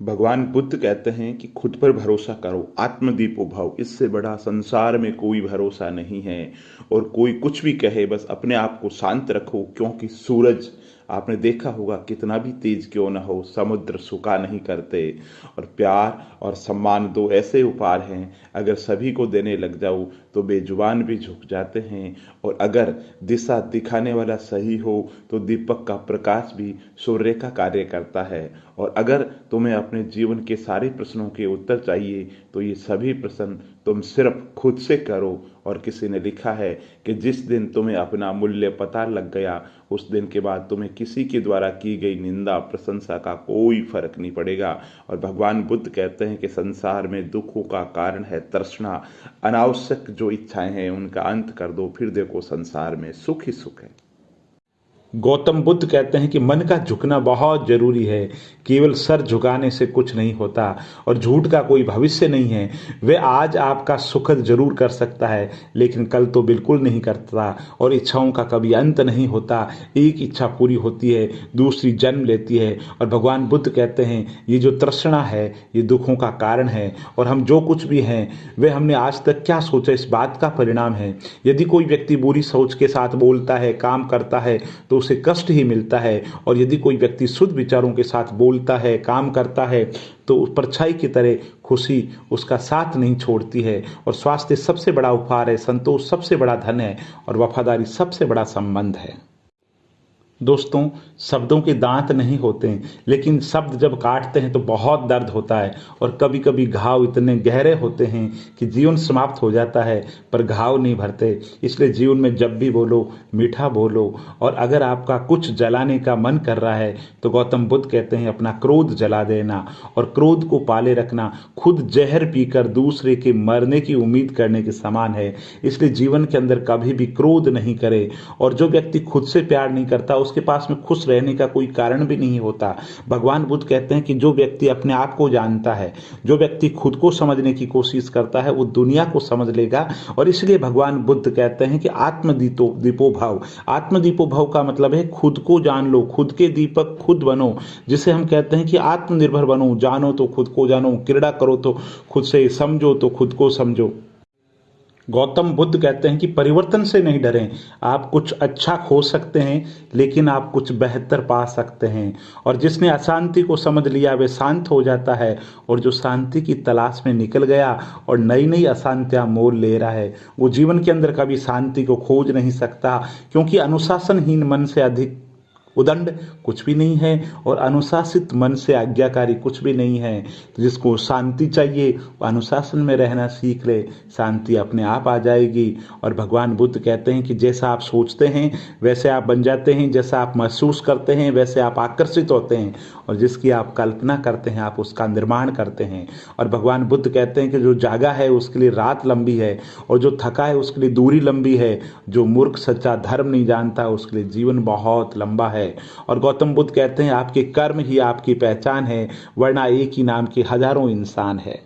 भगवान बुद्ध कहते हैं कि खुद पर भरोसा करो, आत्मदीपो भव। इससे बड़ा संसार में कोई भरोसा नहीं है। और कोई कुछ भी कहे, बस अपने आप को शांत रखो, क्योंकि सूरज आपने देखा होगा कितना भी तेज क्यों ना हो, समुद्र सुखा नहीं करते। और प्यार और सम्मान दो ऐसे उपहार हैं, अगर सभी को देने लग जाओ तो बेजुबान भी झुक जाते हैं। और अगर दिशा दिखाने वाला सही हो तो दीपक का प्रकाश भी सूर्य का कार्य करता है। और अगर तुम्हें अपने जीवन के सारे प्रश्नों के उत्तर चाहिए तो ये सभी प्रश्न तुम सिर्फ खुद से करो। और किसी ने लिखा है कि जिस दिन तुम्हें अपना मूल्य पता लग गया, उस दिन के बाद तुम्हें किसी के द्वारा की गई निंदा प्रशंसा का कोई फर्क नहीं पड़ेगा। और भगवान बुद्ध कहते हैं कि संसार में दुखों का कारण है तृष्णा। अनावश्यक जो इच्छाएं हैं उनका अंत कर दो, फिर देखो संसार में सुख ही सुख है। गौतम बुद्ध कहते हैं कि मन का झुकना बहुत जरूरी है। केवल सर झुकाने से कुछ नहीं होता और झूठ का कोई भविष्य नहीं है। वे आज आपका सुखद जरूर कर सकता है, लेकिन कल तो बिल्कुल नहीं करता। और इच्छाओं का कभी अंत नहीं होता। एक इच्छा पूरी होती है, दूसरी जन्म लेती है। और भगवान बुद्ध कहते हैं ये जो तृष्णा है ये दुखों का कारण है। और हम जो कुछ भी हैं वे हमने आज तक क्या सोचा, इस बात का परिणाम है। यदि कोई व्यक्ति बुरी सोच के साथ बोलता है, काम करता है, तो उसे कष्ट ही मिलता है। और यदि कोई व्यक्ति शुद्ध विचारों के साथ बोलता है, काम करता है, तो परछाई की तरह खुशी उसका साथ नहीं छोड़ती है। और स्वास्थ्य सबसे बड़ा उपहार है, संतोष सबसे बड़ा धन है, और वफादारी सबसे बड़ा संबंध है। दोस्तों, शब्दों के दांत नहीं होते हैं, लेकिन शब्द जब काटते हैं तो बहुत दर्द होता है। और कभी कभी घाव इतने गहरे होते हैं कि जीवन समाप्त हो जाता है, पर घाव नहीं भरते। इसलिए जीवन में जब भी बोलो मीठा बोलो। और अगर आपका कुछ जलाने का मन कर रहा है तो गौतम बुद्ध कहते हैं अपना क्रोध जला देना और क्रोध को पाले रखना खुद जहर पीकर दूसरे के मरने की उम्मीद करने के समान है। इसलिए जीवन के अंदर कभी भी क्रोध नहीं करे। और जो व्यक्ति खुद से प्यार नहीं करता उसके पास में खुश रहने का कोई कारण भी नहीं होता। भगवान बुद्ध कहते हैं कि जो व्यक्ति अपने आप को जानता है, जो व्यक्ति खुद को समझने की कोशिश करता है, वो दुनिया को समझ लेगा। और इसलिए भगवान बुद्ध कहते हैं कि आत्मदीपो भव। आत्मदीपो भव का मतलब है खुद को जान लो, खुद के दीपक खुद बनो। जिसे हम कहते हैं कि आत्मनिर्भर बनो, जानो तो खुद को जानो, क्रीड़ा करो तो खुद से, समझो तो खुद को समझो। गौतम बुद्ध कहते हैं कि परिवर्तन से नहीं डरें। आप कुछ अच्छा खो सकते हैं, लेकिन आप कुछ बेहतर पा सकते हैं। और जिसने अशांति को समझ लिया वे शांत हो जाता है। और जो शांति की तलाश में निकल गया और नई नई अशांतियां मोल ले रहा है, वो जीवन के अंदर कभी शांति को खोज नहीं सकता। क्योंकि अनुशासनहीन मन से अधिक उदंड कुछ भी नहीं है, और अनुशासित मन से आज्ञाकारी कुछ भी नहीं है। तो जिसको शांति चाहिए वो अनुशासन में रहना सीख ले, शांति अपने आप आ जाएगी। और भगवान बुद्ध कहते हैं कि जैसा आप सोचते हैं वैसे आप बन जाते हैं, जैसा आप महसूस करते हैं वैसे आप आकर्षित होते हैं, और जिसकी आप कल्पना करते हैं आप उसका निर्माण करते हैं। और भगवान बुद्ध कहते हैं कि जो जागा है उसके लिए रात लंबी है, और जो थका है उसके लिए दूरी लंबी है। जो मूर्ख सच्चा धर्म नहीं जानता उसके लिए जीवन बहुत लंबा है। और गौतम बुद्ध कहते हैं आपके कर्म ही आपकी पहचान है, वरना एक ही नाम के हजारों इंसान है।